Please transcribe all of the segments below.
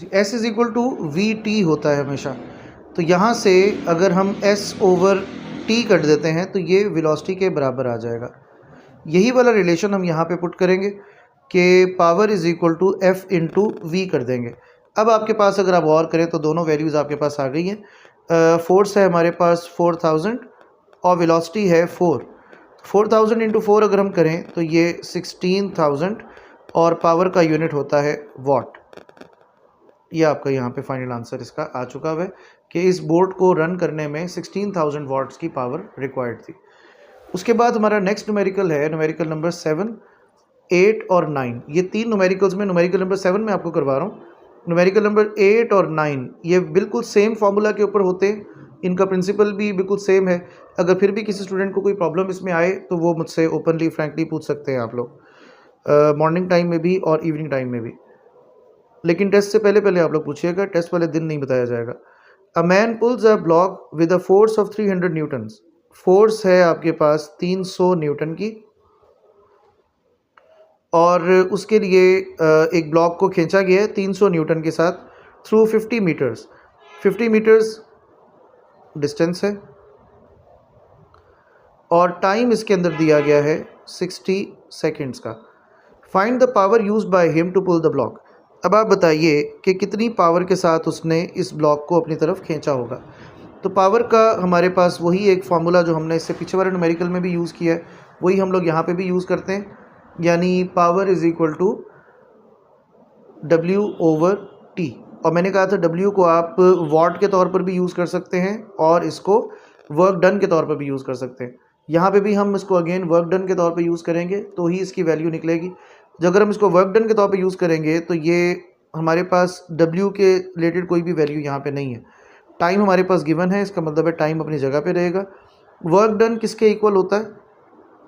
S is equal to V T होता है हमेशा। तो यहाँ से अगर हम S ओवर T कर देते हैं तो ये वेलोसिटी के बराबर आ जाएगा। यही वाला रिलेशन हम यहाँ पे पुट करेंगे कि power is equal to F into V कर देंगे। अब आपके पास अगर आप और करें तो दोनों वैल्यूज़ आपके पास आ गई हैं। फोर्स है हमारे पास 4000 और वेलोसिटी है 4। 4000 इंटू 4 अगर हम करें तो ये 16000 और पावर का यूनिट होता है वॉट। ये आपका यहाँ पे फाइनल आंसर इसका आ चुका है कि इस बोर्ड को रन करने में 16000 वाट्स की पावर रिक्वायर्ड थी। उसके बाद हमारा नेक्स्ट न्यूमेरिकल है न्यूमेरिकल नंबर 7, 8 और 9। ये तीन न्यूमेरिकल्स में न्यूमेरिकल नंबर 7 में आपको करवा रहा हूँ। न्यूमेरिकल नंबर 8 और 9 ये बिल्कुल सेम फार्मूला के ऊपर होते हैं, इनका प्रिंसिपल भी बिल्कुल सेम है। अगर फिर भी किसी स्टूडेंट को कोई प्रॉब्लम इसमें आए तो वो मुझसे ओपनली फ्रैंकली पूछ सकते हैं आप लोग, मॉर्निंग टाइम में भी और इवनिंग टाइम में भी। लेकिन टेस्ट से पहले आप लोग पूछिएगा, टेस्ट वाले दिन नहीं बताया जाएगा। A man pools a block with a force of 300 Newton's. Force है आपके पास 300 न्यूटन की और उसके लिए एक ब्लॉक को खींचा गया है 300 न्यूटन के साथ थ्रू 50 मीटर्स। 50 मीटर्स डिस्टेंस है और टाइम इसके अंदर दिया गया है 60 सेकेंड्स का। Find the power used by him to pull the block. अब आप बताइए कि कितनी पावर के साथ उसने इस ब्लॉक को अपनी तरफ खींचा होगा। तो पावर का हमारे पास वही एक फार्मूला जो हमने इससे पीछे वाले न्यूमेरिकल में भी यूज़ किया है वही हम लोग यहाँ पे भी यूज़ करते हैं, यानी power is equal to W over T। और मैंने कहा था W को आप वॉट के तौर पर भी यूज़ कर सकते हैं और इसको वर्क डन के तौर पर भी यूज़ कर सकते हैं। यहाँ पे भी हम इसको अगेन वर्क डन के तौर पे यूज़ करेंगे तो ही इसकी वैल्यू निकलेगी। जो अगर हम इसको वर्क डन के तौर पे यूज़ करेंगे तो ये हमारे पास W के रिलेटेड कोई भी वैल्यू यहाँ पे नहीं है। टाइम हमारे पास गिवन है, इसका मतलब है टाइम अपनी जगह पे रहेगा। वर्क डन किसके इक्वल होता है?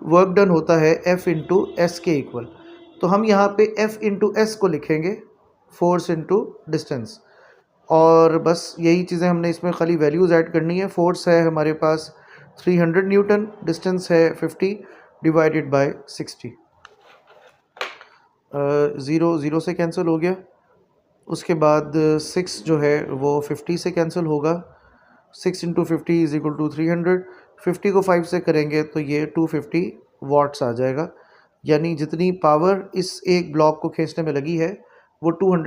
वर्क डन होता है F इंटू एस के इक्वल। तो हम यहाँ पे F इंटू एस को लिखेंगे, फोर्स इंटू डिस्टेंस। और बस यही चीज़ें हमने इसमें खाली वैल्यूज़ ऐड करनी है। फोर्स है हमारे पास 300 न्यूटन, डिस्टेंस है 50 डिवाइडेड बाय 60। 0 0 से कैंसिल हो गया। उसके बाद 6 जो है वो 50 से कैंसिल होगा। 6 इंटू 50 इज इक्वल टू 300। 50 को 5 से करेंगे तो ये 250 वाट्स आ जाएगा, यानी जितनी पावर इस एक ब्लॉक को खींचने में लगी है वो 200